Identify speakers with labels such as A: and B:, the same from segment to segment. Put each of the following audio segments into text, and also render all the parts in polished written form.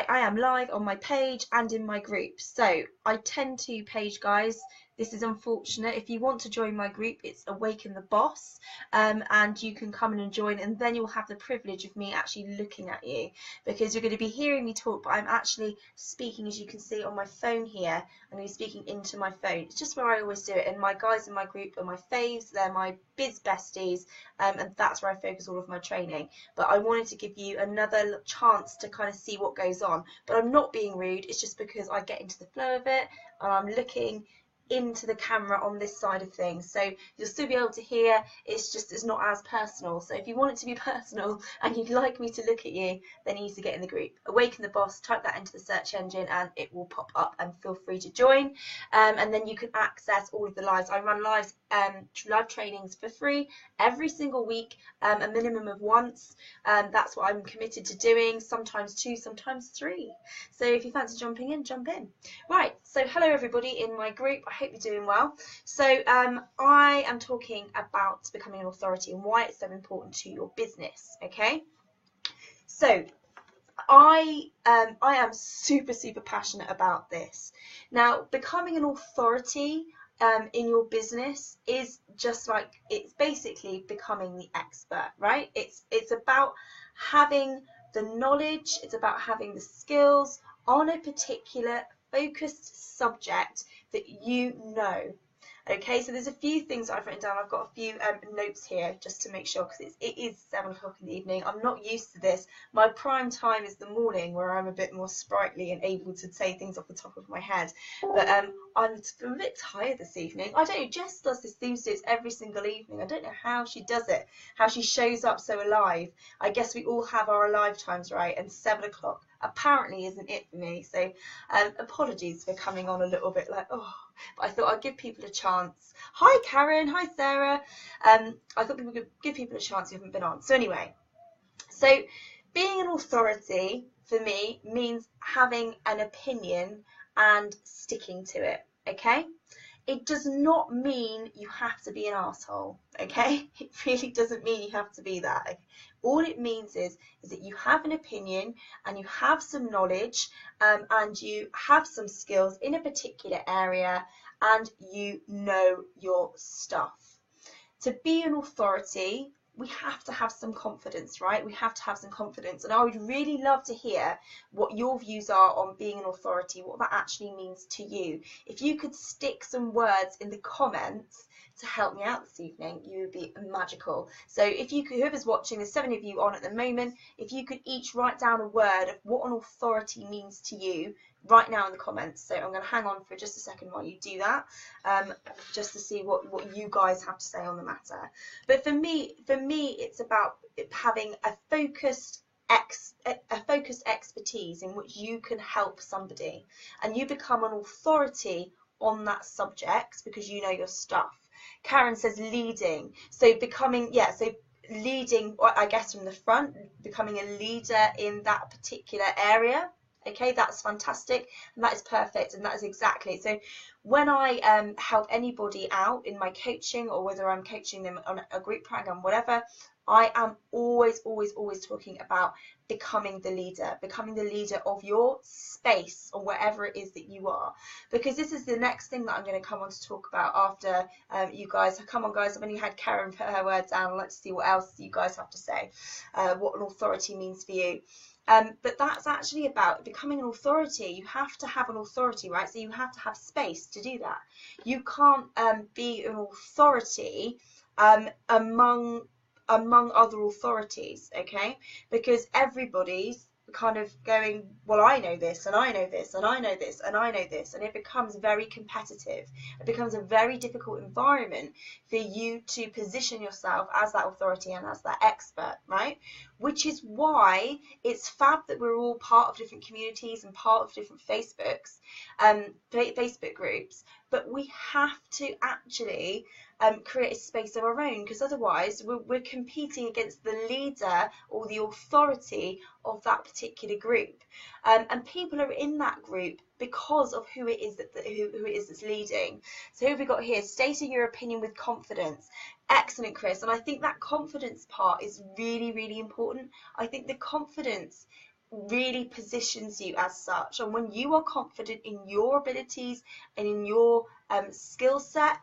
A: I am live on my page and in my group. So I tend to page guys. This is unfortunate. If you want to join my group, it's Awaken the Boss, and you can come in and join, and then you'll have the privilege of me actually looking at you, because you're going to be hearing me talk, but I'm actually speaking, as you can see on my phone here. I'm going to be speaking into my phone. It's just where I always do it, and my guys in my group are my faves. They're my biz besties, and that's where I focus all of my training. But I wanted to give you another chance to kind of see what goes on. But I'm not being rude. It's just because I get into the flow of it, and I'm looking into the camera on this side of things, so you'll still be able to hear. It's not as personal. So if you want it to be personal and you'd like me to look at you, then you need to get in the group. Awaken the Boss, type that into the search engine and it will pop up, and feel free to join, and then you can access all of the lives. I run live trainings for free every single week, a minimum of once. That's what I'm committed to doing, sometimes 2, sometimes 3. So if you fancy jumping in, jump in. Right, so hello everybody in my group. I hope you're doing well. So I am talking about becoming an authority and why it's so important to your business. Okay, so I am super passionate about this. Now, becoming an authority in your business is just like, it's basically becoming the expert, right? It's about having the knowledge, it's about having the skills on a particular focused subject that you know. Okay, so there's a few things I've written down. I've got a few notes here just to make sure, because it is 7 o'clock in the evening. I'm not used to this. My prime time is the morning, where I'm a bit more sprightly and able to say things off the top of my head. But I'm a bit tired this evening. I don't know, Jess does this, seems to, it's every single evening. I don't know how she does it, how she shows up so alive. I guess we all have our alive times, right? And 7 o'clock apparently isn't it for me. So apologies for coming on a little bit like, oh, but I thought I'd give people a chance. Hi Karen, hi Sarah. I thought people could give people a chance who haven't been on. So anyway, so being an authority for me means having an opinion and sticking to it. Okay, it does not mean you have to be an asshole. Okay, it really doesn't mean you have to be that. All it means is that you have an opinion and you have some knowledge, and you have some skills in a particular area, and you know your stuff. To be an authority, we have to have some confidence, right? We have to have some confidence, and I would really love to hear what your views are on being an authority, what that actually means to you. If you could stick some words in the comments to help me out this evening, you would be magical. So if you could, whoever's watching, there's 7 of you on at the moment, if you could each write down a word of what an authority means to you right now in the comments. So I'm going to hang on for just a second while you do that, just to see what you guys have to say on the matter. But for me it's about having a focused expertise in which you can help somebody, and you become an authority on that subject because you know your stuff. Karen says leading, so becoming, yeah, so leading, I guess, from the front, becoming a leader in that particular area. Okay, that's fantastic, and that is perfect, and that is exactly it. So when I help anybody out in my coaching, or whether I'm coaching them on a group program, whatever, I am always talking about becoming the leader of your space, or wherever it is that you are, because this is the next thing that I'm going to come on to talk about after you guys. Come on guys, I've only had Karen put her word down. I'd like to see what else you guys have to say, what an authority means for you. But that's actually about becoming an authority. You have to have an authority, right? So you have to have space to do that. You can't be an authority among other authorities, okay? Because everybody's kind of going, well, I know this, and I know this, and I know this, and I know this, and it becomes very competitive. It becomes a very difficult environment for you to position yourself as that authority and as that expert, right? Which is why it's fab that we're all part of different communities and part of different Facebook groups, but we have to actually create a space of our own, because otherwise we're competing against the leader or the authority of that particular group, and people are in that group because of who it is that's leading. So who have we got here? Stating your opinion with confidence. Excellent, Chris. And I think that confidence part is really important. I think the confidence really positions you as such. And when you are confident in your abilities and in your skill set,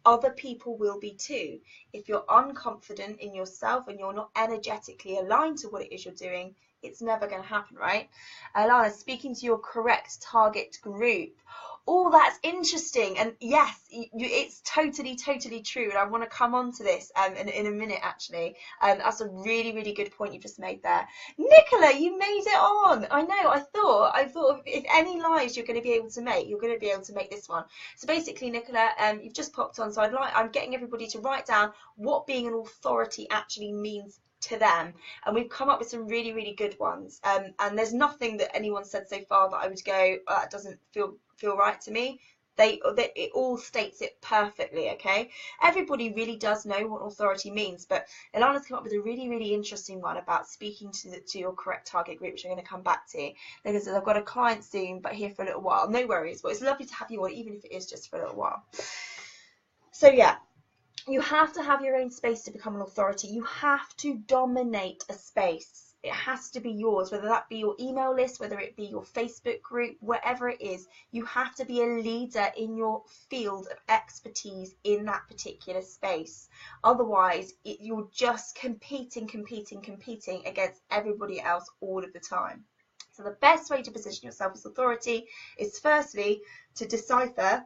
A: other people will be too. If you're unconfident in yourself and you're not energetically aligned to what it is you're doing, it's never going to happen, right? Alana, speaking to your correct target group. Oh, that's interesting. And yes, it's totally true. And I want to come on to this in a minute, actually. That's a really good point you just made there. Nicola, you made it on. I know. I thought if any lives you're going to be able to make, you're going to be able to make this one. So basically, Nicola, you've just popped on. So I'm getting everybody to write down what being an authority actually means to them, and we've come up with some really good ones. And there's nothing that anyone said so far that I would go, oh, that doesn't feel right to me. It all states it perfectly. Okay, everybody really does know what authority means, but Ilana's come up with a really interesting one about speaking to your correct target group, which I'm going to come back to, because I've got a client soon but here for a little while. No worries, but it's lovely to have you on, even if it is just for a little while. So yeah, you have to have your own space to become an authority. You have to dominate a space. It has to be yours, whether that be your email list, whether it be your Facebook group, whatever it is. You have to be a leader in your field of expertise in that particular space. Otherwise, you're just competing against everybody else all of the time. So the best way to position yourself as authority is firstly to decipher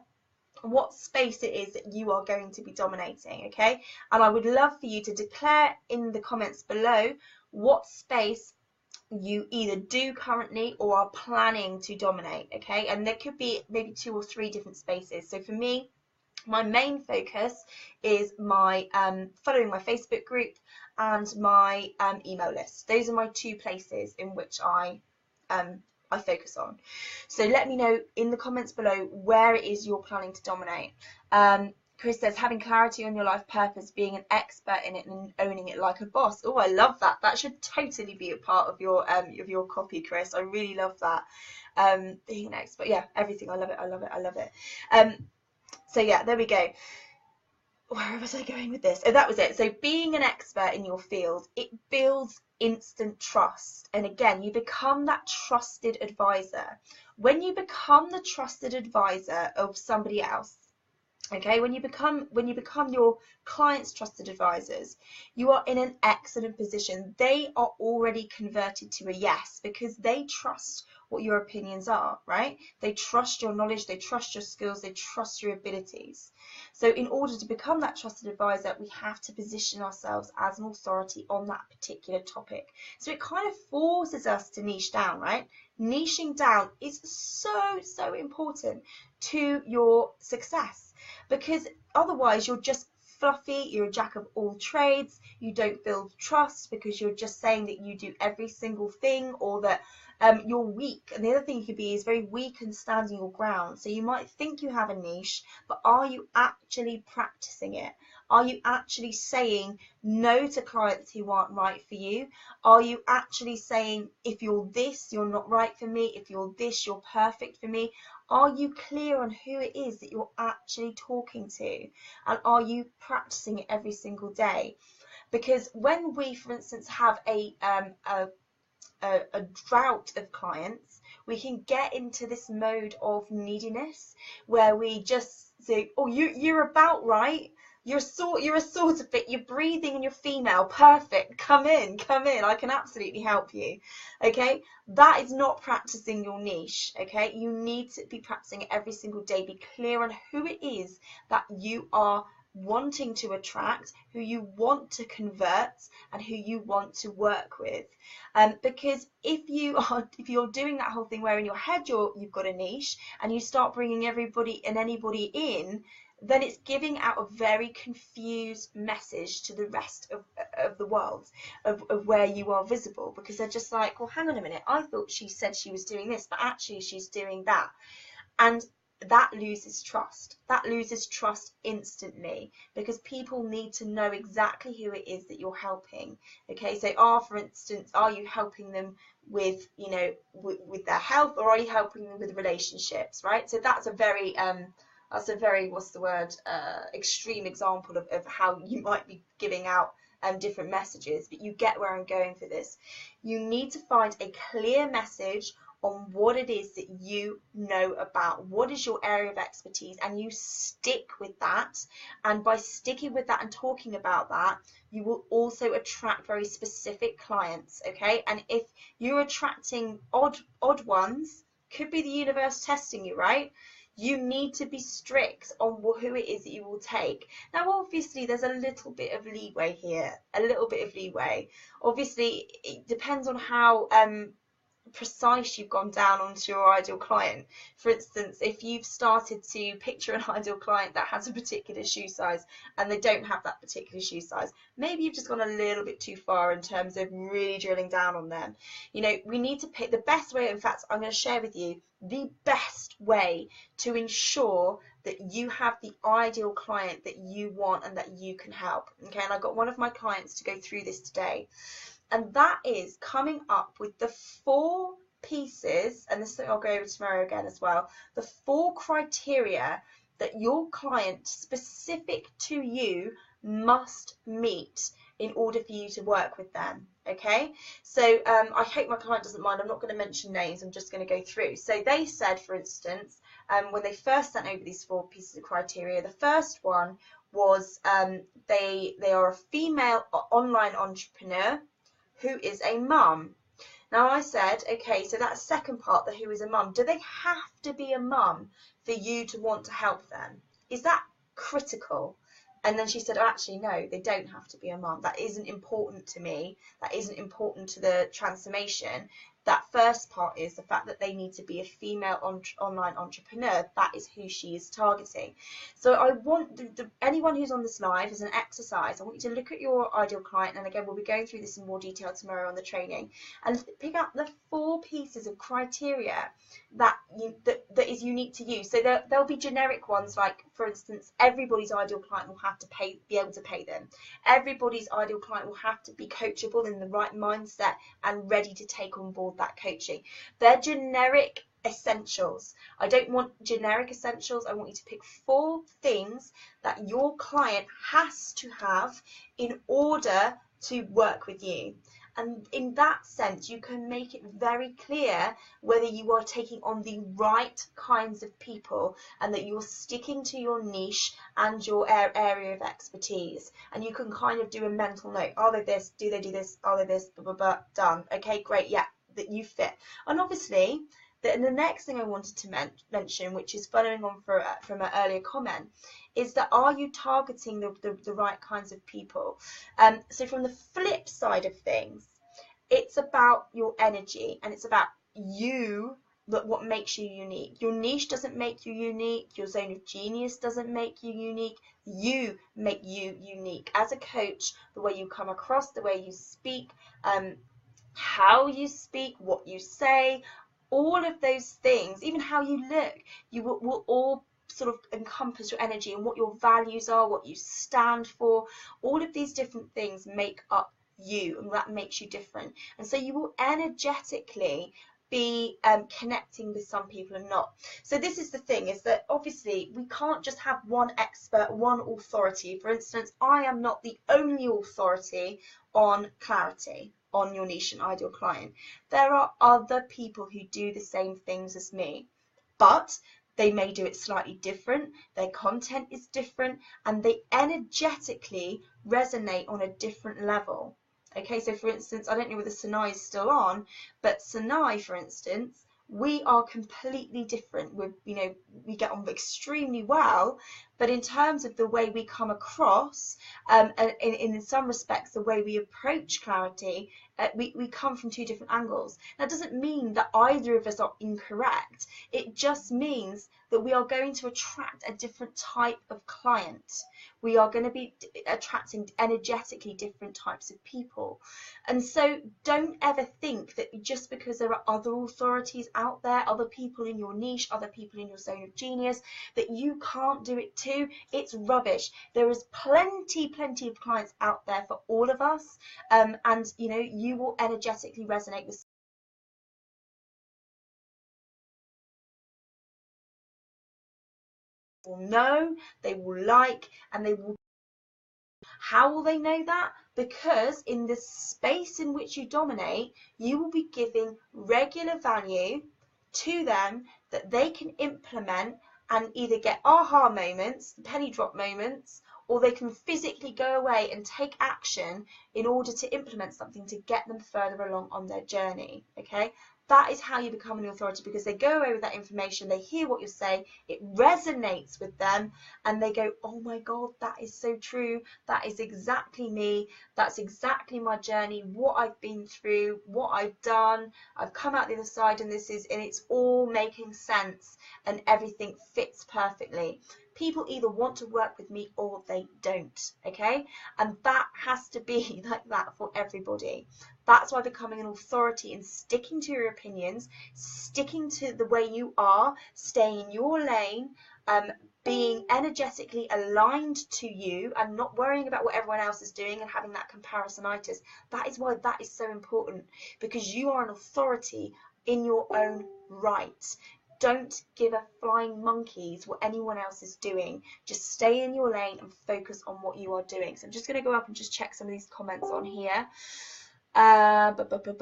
A: what space it is that you are going to be dominating. Okay, and I would love for you to declare in the comments below what space you either do currently or are planning to dominate. Okay, and there could be maybe 2 or 3 different spaces. So for me, my main focus is my following my Facebook group and my email list. Those are my 2 places in which I focus on. So let me know in the comments below where it is you're planning to dominate. Chris says, having clarity on your life purpose, being an expert in it and owning it like a boss. Oh, I love that. That should totally be a part of your copy, Chris. I really love that. Being an expert, yeah, everything. I love it. So yeah, there we go. Where was I going with this? Oh, that was it. So being an expert in your field, it builds instant trust. And again, you become that trusted advisor. When you become the trusted advisor of somebody else, okay, when you become your client's trusted advisors, you are in an excellent position. They are already converted to a yes because they trust what your opinions are, right? They trust your knowledge, they trust your skills, they trust your abilities. So in order to become that trusted advisor, we have to position ourselves as an authority on that particular topic. So it kind of forces us to niche down, right? Niching down is so important to your success, because otherwise you're just fluffy, you're a jack of all trades, you don't build trust because you're just saying that you do every single thing, or that you're weak. And the other thing you could be is very weak and standing your ground. So you might think you have a niche, but are you actually practicing it? Are you actually saying no to clients who aren't right for you? Are you actually saying, if you're this, you're not right for me? If you're this, you're perfect for me? Are you clear on who it is that you're actually talking to? And are you practicing it every single day? Because when we, for instance, have a drought of clients, we can get into this mode of neediness where we just say, oh, you're about right. You're a sort of fit, you're breathing and you're female, perfect, come in, I can absolutely help you. Okay, that is not practicing your niche. Okay, you need to be practicing it every single day. Be clear on who it is that you are wanting to attract, who you want to convert, and who you want to work with. Because if you're doing that whole thing where in your head you've got a niche and you start bringing everybody and anybody in, then it's giving out a very confused message to the rest of the world of where you are visible, because they're just like, well, hang on a minute, I thought she said she was doing this, but actually she's doing that. And that loses trust. That loses trust instantly, because people need to know exactly who it is that you're helping. Okay, so for instance, are you helping them with, with their health, or are you helping them with relationships, right? So that's a very extreme example of how you might be giving out different messages, but you get where I'm going for this. You need to find a clear message on what it is that you know about, what is your area of expertise, and you stick with that. And by sticking with that and talking about that, you will also attract very specific clients, okay? And if you're attracting odd ones, could be the universe testing you, right? You need to be strict on who it is that you will take. Now, obviously, there's a little bit of leeway here, a little bit of leeway. Obviously, it depends on how precise you've gone down onto your ideal client. For instance, if you've started to picture an ideal client that has a particular shoe size and they don't have that particular shoe size, maybe you've just gone a little bit too far in terms of really drilling down on them. You know, we need to pick the best way. In fact, I'm going to share with you the best way to ensure that you have the ideal client that you want and that you can help. Okay, and I got one of my clients to go through this today. And that is coming up with the 4 pieces, and this I'll go over tomorrow again as well, the 4 criteria that your client specific to you must meet in order for you to work with them. Okay, so I hope my client doesn't mind. I'm not going to mention names. I'm just going to go through. So they said, for instance, when they first sent over these 4 pieces of criteria, the first one was they are a female online entrepreneur who is a mum. Now I said, okay, so that second part, the who is a mum, do they have to be a mum for you to want to help them? Is that critical? And then she said, oh, actually, no, they don't have to be a mum. That isn't important to me. That isn't important to the transformation. That first part is the fact that they need to be a female online entrepreneur. That is who she is targeting. So I want anyone who's on this live as an exercise, I want you to look at your ideal client, and again, we'll be going through this in more detail tomorrow on the training, and pick out the 4 pieces of criteria that is unique to you. So there'll be generic ones, like, for instance, everybody's ideal client will have to be able to pay them. Everybody's ideal client will have to be coachable, in the right mindset, and ready to take on board that coaching. They're generic essentials. I don't want generic essentials. I want you to pick 4 things that your client has to have in order to work with you. And in that sense, you can make it very clear whether you are taking on the right kinds of people and that you're sticking to your niche and your area of expertise. And you can kind of do a mental note. Are they this? Do they do this? Are they this? Blah, blah, blah. Done. Okay, great. Yeah, that you fit. And obviously, the next thing I wanted to mention, which is following on from an earlier comment, is that are you targeting the right kinds of people? So from the flip side of things, it's about your energy, and it's about you, what makes you unique. Your niche doesn't make you unique. Your zone of genius doesn't make you unique. You make you unique. As a coach, the way you come across, the way you speak, how you speak, what you say, all of those things, even how you look, you will all sort of encompass your energy and what your values are, what you stand for. All of these different things make up you, and that makes you different. And so you will energetically be connecting with some people and not. So this is the thing, is that obviously we can't just have one expert, one authority. For instance, I am not the only authority on clarity, on your niche and ideal client. There are other people who do the same things as me, but they may do it slightly different, their content is different, and they energetically resonate on a different level. Okay, so for instance, I don't know whether Sanai is still on, but Sanai, for instance, we are completely different. We get on extremely well, but in terms of the way we come across, and in some respects, the way we approach clarity, we come from 2 different angles. That doesn't mean that either of us are incorrect. It just means that we are going to attract a different type of client. We are going to be attracting energetically different types of people. And so don't ever think that just because there are other authorities out there, other people in your niche, other people in your zone of genius, that you can't do it too. It's rubbish. There is plenty of clients out there for all of us, and you will energetically resonate with. Will know, they will like, and they will. How will they know that? because in the space in which you dominate, you will be giving regular value to them that they can implement and either get aha moments, penny drop moments, or they can physically go away and take action in order to implement something to get them further along on their journey. Okay, that is how you become an authority, because they go away with that information, they hear what you say, it resonates with them, and they go, oh my God, that is so true, that is exactly me, that's exactly my journey, what I've been through, what I've done, I've come out the other side, and it's all making sense, and everything fits perfectly. People either want to work with me or they don't, okay? And that has to be like that for everybody. That's why becoming an authority and sticking to your opinions, sticking to the way you are, staying in your lane, being energetically aligned to you and not worrying about what everyone else is doing and having that comparisonitis. That is why that is so important, because you are an authority in your own right. Don't give a flying monkeys what anyone else is doing. Just stay in your lane and focus on what you are doing. So I'm just going to go up and just check some of these comments on here. Sarana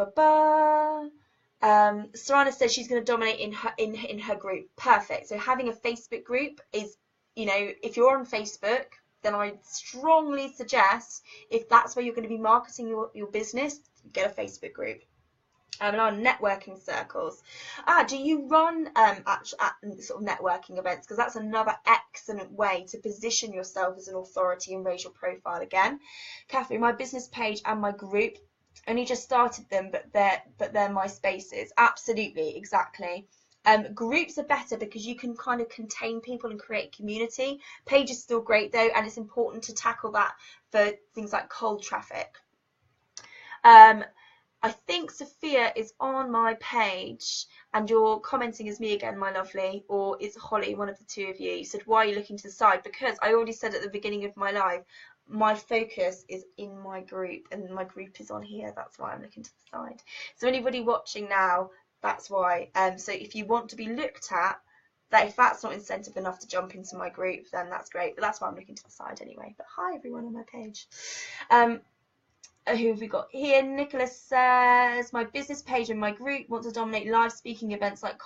A: says she's going to dominate in her group. Perfect. So having a Facebook group is, you know, if you're on Facebook, then I strongly suggest, if that's where you're going to be marketing your business, get a Facebook group. And our networking circles. Do you run at sort of networking events? Because that's another excellent way to position yourself as an authority and raise your profile again. Catherine, my business page and my group, only just started them, but they're my spaces. Absolutely, exactly. Groups are better because you can kind of contain people and create community. Page is still great though, and it's important to tackle that for things like cold traffic. I think Sophia is on my page and you're commenting as me again, my lovely, or it's Holly, one of the two of you. You said, why are you looking to the side? Because I already said at the beginning of my live, my focus is in my group and my group is on here. That's why I'm looking to the side. So anybody watching now, that's why. So if you want to be looked at, that if that's not incentive enough to jump into my group, then that's great. But that's why I'm looking to the side anyway. But hi everyone on my page. Who have we got here? Nicholas says, my business page and my group want to dominate live speaking events like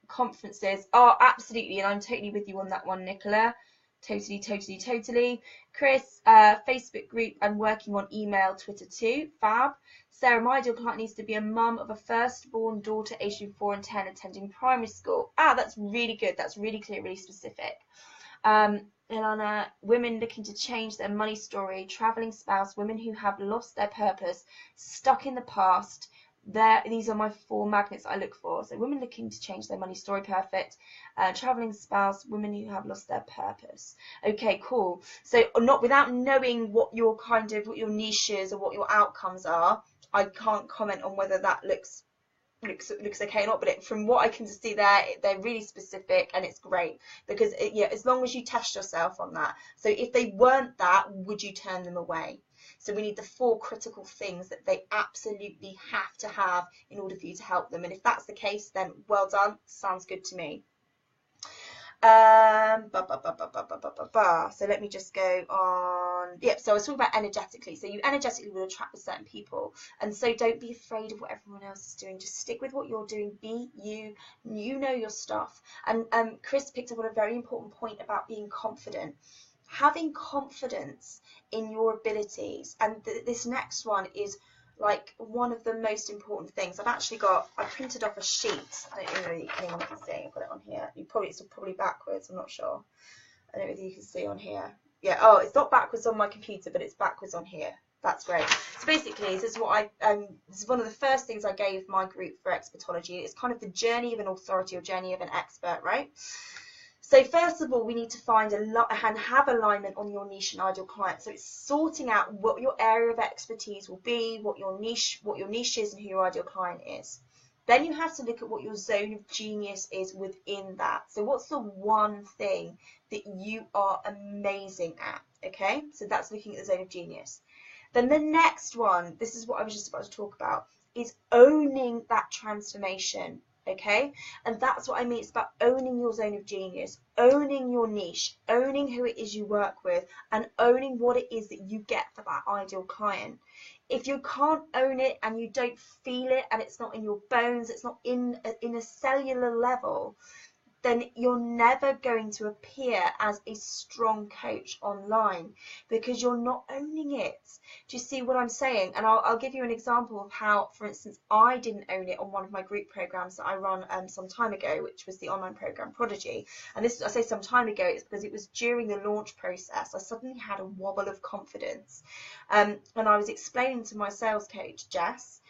A: conferences. Oh, absolutely. And I'm totally with you on that one, Nicola. Totally. Chris, Facebook group and working on email, Twitter too. Fab. Sarah, my ideal client needs to be a mum of a firstborn daughter aged between 4 and 10 attending primary school. That's really good. That's really clear, really specific. Ilana, women looking to change their money story, traveling spouse, women who have lost their purpose, stuck in the past. These are my 4 magnets I look for. So women looking to change their money story, perfect. Traveling spouse, women who have lost their purpose. Okay, cool. So not without knowing what your niche is or what your outcomes are, I can't comment on whether that looks okay or not, but from what I can see there, they're really specific and it's great because as long as you test yourself on that. So if they weren't that, would you turn them away? So we need the 4 critical things that they absolutely have to have in order for you to help them, and if that's the case, then well done, sounds good to me. So let me just go on. Yep, so I was talking about energetically. So you energetically will attract with certain people, and so don't be afraid of what everyone else is doing. Just stick with what you're doing. Be you. You know your stuff. And Chris picked up on a very important point about being confident. Having confidence in your abilities, and this next one is like one of the most important things. I printed off a sheet. I don't know if anyone can see. I've got it on here. It's probably backwards. I'm not sure. I don't know if you can see on here. Yeah. Oh, it's not backwards on my computer, but it's backwards on here. That's great. So basically, this is what this is one of the first things I gave my group for Expertology. It's kind of the journey of an authority or journey of an expert, right? So first of all, we need to find and have alignment on your niche and ideal client. So it's sorting out what your area of expertise will be, what your niche is, and who your ideal client is. Then you have to look at what your zone of genius is within that. So what's the one thing that you are amazing at? Okay, so that's looking at the zone of genius. Then the next one, this is what I was just about to talk about, is owning that transformation. Okay, and that's what I mean. It's about owning your zone of genius, owning your niche, owning who it is you work with, and owning what it is that you get for that ideal client. If you can't own it and you don't feel it, and it's not in your bones, it's not in a cellular level, then you're never going to appear as a strong coach online, because you're not owning it. Do you see what I'm saying? And I'll give you an example of how, for instance, I didn't own it on one of my group programs that I run some time ago, which was the online program Prodigy. And this, I say some time ago, it's because it was during the launch process. I suddenly had a wobble of confidence, and I was explaining to my sales coach, Jess,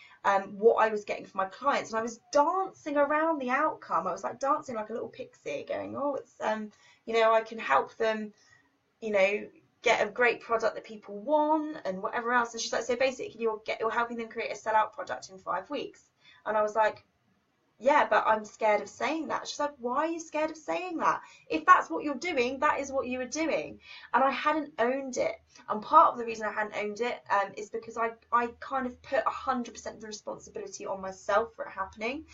A: what I was getting for my clients, and I was dancing around the outcome. I was like dancing like a little pixie, going, oh, it's I can help them, get a great product that people want and whatever else. And she's like, so basically you're helping them create a sellout product in 5 weeks. And I was like, yeah, but I'm scared of saying that. She's like, why are you scared of saying that? If that's what you're doing, that is what you were doing. And I hadn't owned it. And part of the reason I hadn't owned it is because I kind of put 100% of the responsibility on myself for it happening.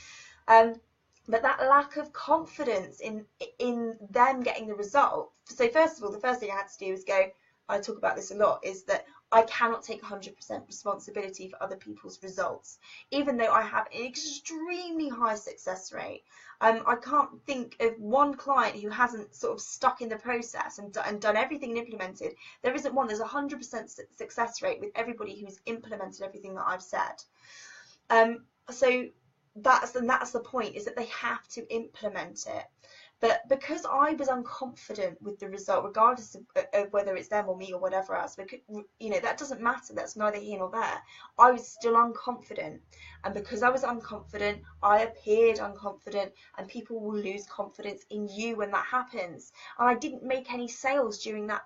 A: But that lack of confidence in them getting the result. So first of all, the first thing I had to do was go, I talk about this a lot, is that I cannot take 100% responsibility for other people's results, even though I have an extremely high success rate. I can't think of one client who hasn't sort of stuck in the process and done everything and implemented. There isn't one. There's a 100% success rate with everybody who's implemented everything that I've said. So that's the point, is that they have to implement it. But because I was unconfident with the result, regardless of whether it's them or me or whatever else, because, that doesn't matter. That's neither here nor there. I was still unconfident. And because I was unconfident, I appeared unconfident, and people will lose confidence in you when that happens. And I didn't make any sales during that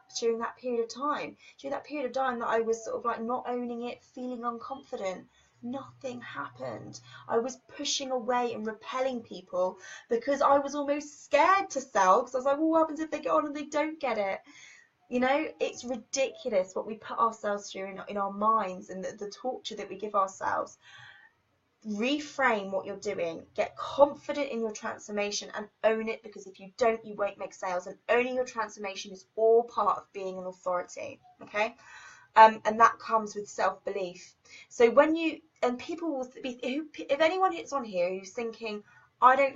A: period of time. During that period of time that I was sort of like not owning it, feeling unconfident, nothing happened. I was pushing away and repelling people because I was almost scared to sell, because I was like, well, what happens if they get on and they don't get it? It's ridiculous what we put ourselves through in our minds, and the torture that we give ourselves. Reframe what you're doing, get confident in your transformation, and own it, because if you don't, you won't make sales. And owning your transformation is all part of being an authority. Okay. And that comes with self-belief. So when you, and people will be, if anyone hits on here who's thinking, I don't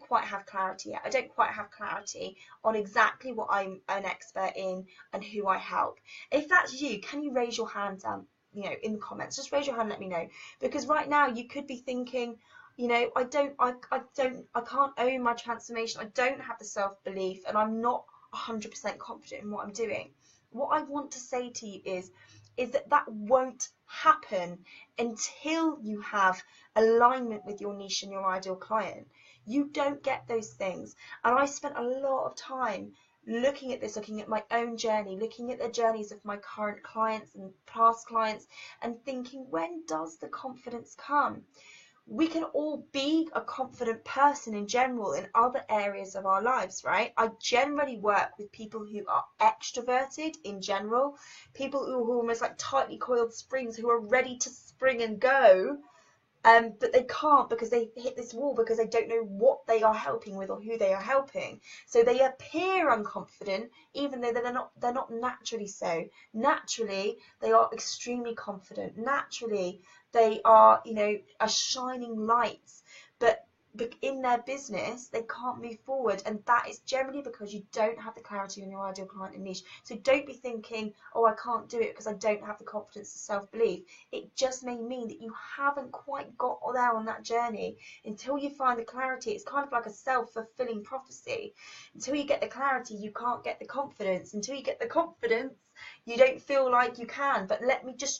A: quite have clarity yet, I don't quite have clarity on exactly what I'm an expert in and who I help. If that's you, can you raise your hand down, in the comments? Just raise your hand and let me know. Because right now you could be thinking, I can't own my transformation, I don't have the self-belief, and I'm not 100% confident in what I'm doing. What I want to say to you is that won't happen until you have alignment with your niche and your ideal client. You don't get those things. And I spent a lot of time looking at this, looking at my own journey, looking at the journeys of my current clients and past clients, and thinking, when does the confidence come? We can all be a confident person in general in other areas of our lives, right? I generally work with people who are extroverted in general, people who are almost like tightly coiled springs, who are ready to spring and go, but they can't, because they hit this wall, because they don't know what they are helping with or who they are helping. So they appear unconfident, even though they're not naturally so. Naturally, they are extremely confident. Naturally, they are, are shining lights, but in their business they can't move forward, and that is generally because you don't have the clarity on your ideal client and niche. So don't be thinking, oh, I can't do it because I don't have the confidence and self-belief. It just may mean that you haven't quite got there on that journey. Until you find the clarity, it's kind of like a self-fulfilling prophecy. Until you get the clarity, you can't get the confidence. Until you get the confidence, you don't feel like you can. But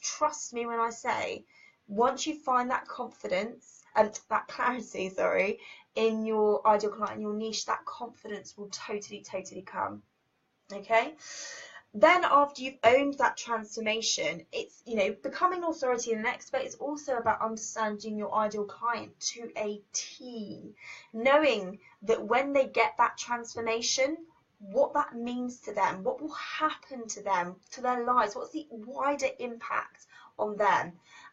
A: trust me when I say, once you find that confidence and that clarity, in your ideal client and your niche, that confidence will totally come. Okay. Then after you've owned that transformation, it's, becoming an authority and an expert is also about understanding your ideal client to a T, knowing that when they get that transformation, what that means to them, what will happen to them, to their lives, what's the wider impact on them.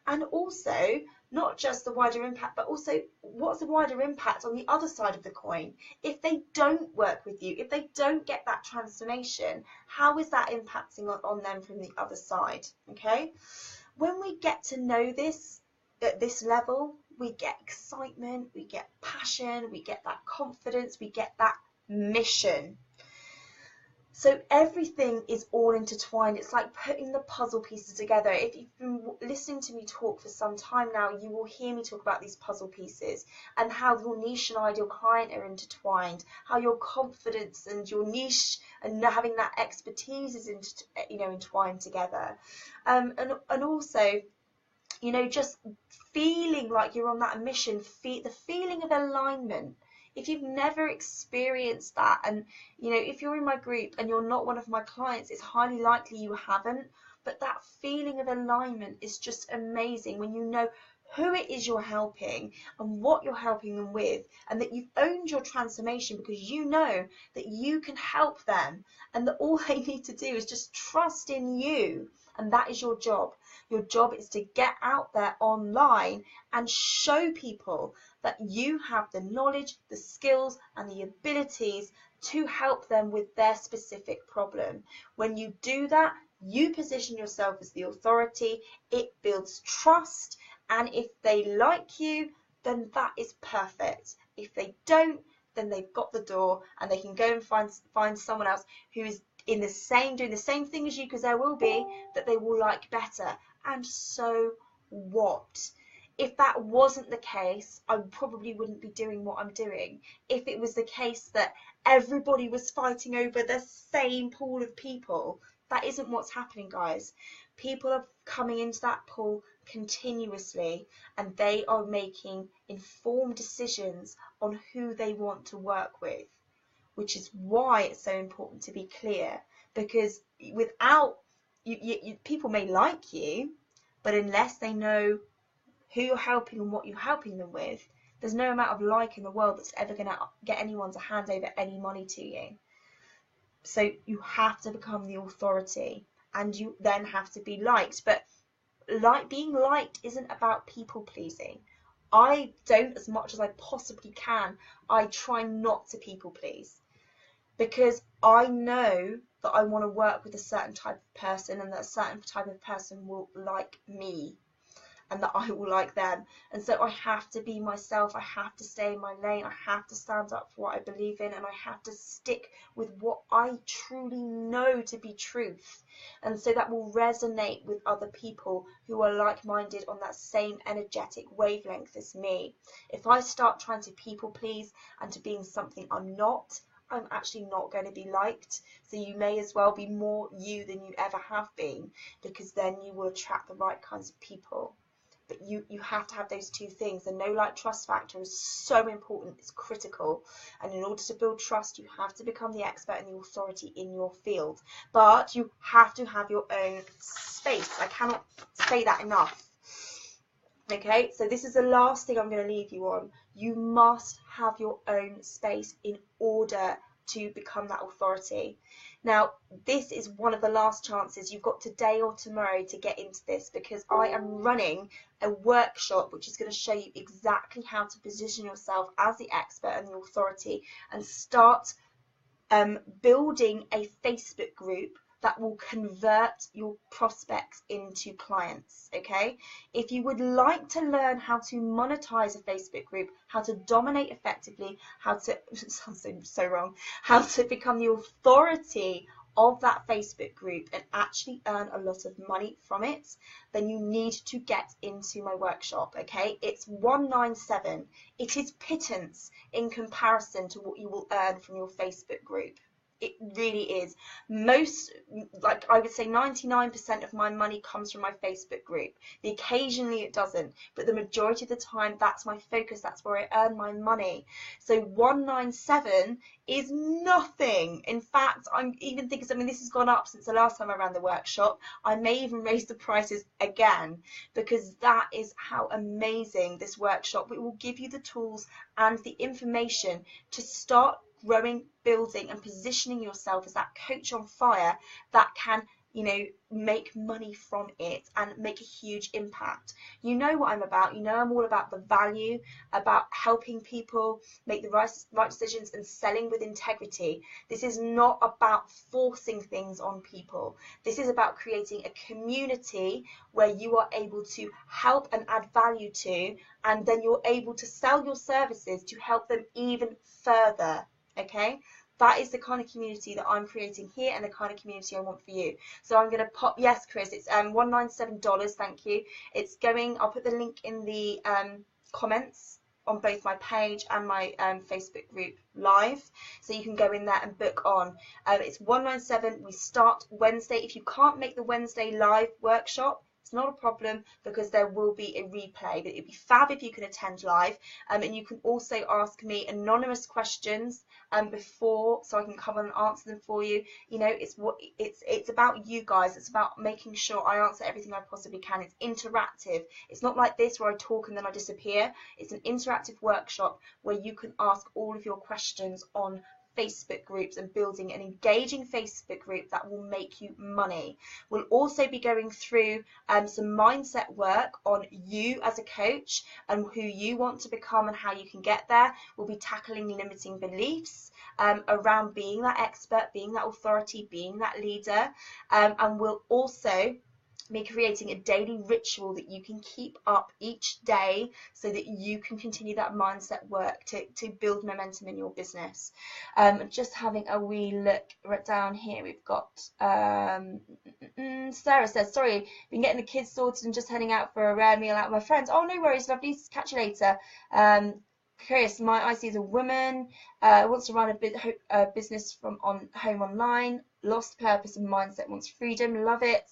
A: And also not just the wider impact, but also what's the wider impact on the other side of the coin? If they don't work with you, if they don't get that transformation, how is that impacting on them from the other side? Okay, when we get to know this at this level, we get excitement, we get passion, we get that confidence, we get that mission. So everything is all intertwined. It's like putting the puzzle pieces together. If you've been listening to me talk for some time now, you will hear me talk about these puzzle pieces and how your niche and ideal client are intertwined, how your confidence and your niche and having that expertise is entwined together. And also, just feeling like you're on that mission, the feeling of alignment. If you've never experienced that, and if you're in my group and you're not one of my clients, it's highly likely you haven't, but that feeling of alignment is just amazing when you know who it is you're helping and what you're helping them with, and that you've owned your transformation because you know that you can help them, and that all they need to do is just trust in you. And that is your job. Your job is to get out there online and show people that you have the knowledge, the skills, and the abilities to help them with their specific problem. When you do that, you position yourself as the authority. It builds trust, and if they like you, then that is perfect. If they don't, then they've got the door and they can go and find someone else who is doing the same thing as you, because there will be that they will like better. And so what? If that wasn't the case, I probably wouldn't be doing what I'm doing. If it was the case that everybody was fighting over the same pool of people, that isn't what's happening, guys. People are coming into that pool continuously, and they are making informed decisions on who they want to work with, which is why it's so important to be clear, because without people may like you, but unless they know who you're helping and what you're helping them with, there's no amount of like in the world that's ever going to get anyone to hand over any money to you. So you have to become the authority, and you then have to be liked. But being liked isn't about people pleasing. I don't, as much as I possibly can, I try not to people please, because I know that I want to work with a certain type of person, and that a certain type of person will like me, and that I will like them. And so I have to be myself. I have to stay in my lane. I have to stand up for what I believe in, and I have to stick with what I truly know to be truth. And so that will resonate with other people who are like-minded on that same energetic wavelength as me. If I start trying to people please and to being something I'm not, I'm actually not going to be liked. So you may as well be more you than you ever have been, because then you will attract the right kinds of people. But you have to have those two things. The know, like, trust factor is so important. It's critical. And in order to build trust, you have to become the expert and the authority in your field. But you have to have your own space. I cannot say that enough. Okay, so this is the last thing I'm going to leave you on. You must have your own space in order to become that authority. Now, this is one of the last chances. You've got today or tomorrow to get into this, because I am running a workshop which is going to show you exactly how to position yourself as the expert and the authority, and start building a Facebook group that will convert your prospects into clients. Okay, if you would like to learn how to monetize a Facebook group, how to dominate effectively, how to it sounds so wrong, how to become the authority of that Facebook group and actually earn a lot of money from it, then you need to get into my workshop. Okay, it's $197. It is pittance in comparison to what you will earn from your Facebook group. It really is. Most, like I would say 99% of my money comes from my Facebook group. Occasionally it doesn't, but the majority of the time that's my focus. That's where I earn my money. So 197 is nothing. In fact, I'm even thinking something, this has gone up since the last time I ran the workshop. I may even raise the prices again, because that is how amazing this workshop. It will give you the tools and the information to start growing, building, and positioning yourself as that coach on fire that can you know, make money from it and make a huge impact. You know what I'm about. You know I'm all about the value, about helping people make the right decisions and selling with integrity. This is not about forcing things on people. This is about creating a community where you are able to help and add value to, and then you're able to sell your services to help them even further. Okay, that is the kind of community that I'm creating here and the kind of community I want for you. So I'm going to pop, yes, Chris, it's $197, thank you. It's going, I'll put the link in the comments on both my page and my Facebook group live, so you can go in there and book on. It's $197. We start Wednesday. If you can't make the Wednesday live workshop, it's not a problem, because there will be a replay, but it'd be fab if you can attend live. And you can also ask me anonymous questions before, so I can come and answer them for you. You know, it's about you guys. It's about making sure I answer everything I possibly can. It's interactive. It's not like this where I talk and then I disappear. It's an interactive workshop where you can ask all of your questions on Facebook groups and building an engaging Facebook group that will make you money. We'll also be going through some mindset work on you as a coach and who you want to become and how you can get there. We'll be tackling limiting beliefs around being that expert, being that authority, being that leader, and we'll also be creating a daily ritual that you can keep up each day so that you can continue that mindset work to build momentum in your business. Just having a wee look right down here, we've got Sarah says, sorry, been getting the kids sorted and just heading out for a rare meal out with my friends. Oh, no worries, lovely, catch you later. Chris, my IC is a woman, wants to run a business from home online, lost purpose and mindset, wants freedom, love it.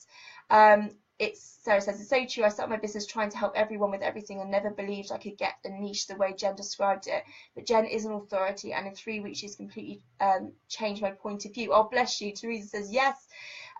A: Sarah says, it's so true. I started my business trying to help everyone with everything and never believed I could get a niche the way Jen described it. But Jen is an authority, and in 3 weeks she's completely changed my point of view. Oh, bless you. Teresa says, yes.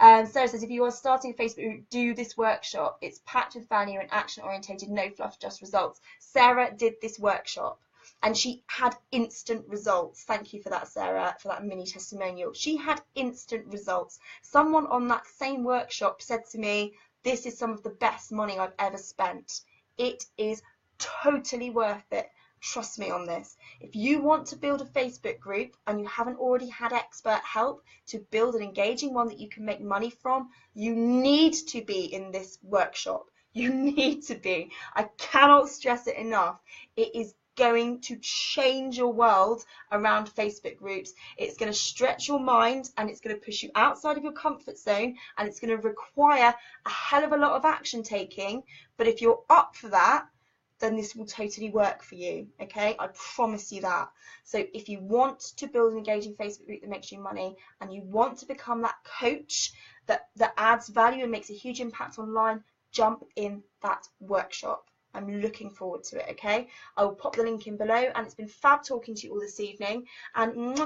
A: Sarah says, if you are starting a Facebook group, do this workshop. It's packed with value and action orientated, no fluff, just results. Sarah did this workshop and she had instant results. Thank you for that, Sarah, for that mini testimonial. She had instant results. Someone on that same workshop said to me, this is some of the best money I've ever spent. It is totally worth it. Trust me on this. If you want to build a Facebook group and you haven't already had expert help to build an engaging one that you can make money from, you need to be in this workshop. You need to be. I cannot stress it enough. It is going to change your world around Facebook groups. It's going to stretch your mind and it's going to push you outside of your comfort zone, and it's going to require a hell of a lot of action taking. But if you're up for that, then this will totally work for you. Okay, I promise you that. So if you want to build an engaging Facebook group that makes you money, and you want to become that coach that adds value and makes a huge impact online, jump in that workshop. I'm looking forward to it, okay? I will pop the link in below, and it's been fab talking to you all this evening, and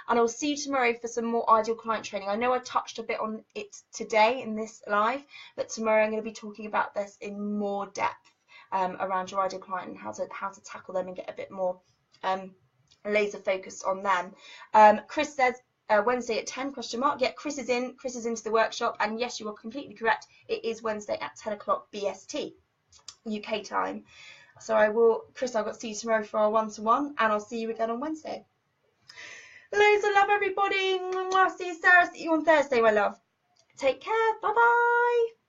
A: I'll see you tomorrow for some more ideal client training. I know I touched a bit on it today in this live, but tomorrow I'm going to be talking about this in more depth around your ideal client and how to tackle them and get a bit more laser focused on them. Chris says, Wednesday at 10 ? Yeah, Chris is into the workshop, and yes, you are completely correct. It is Wednesday at 10 o'clock BST. UK time. So Chris, I've got to see you tomorrow for our one-to-one, and I'll see you again on Wednesday. Loads of love, everybody. See you, Sarah. See you on Thursday, my love. Take care. Bye-bye.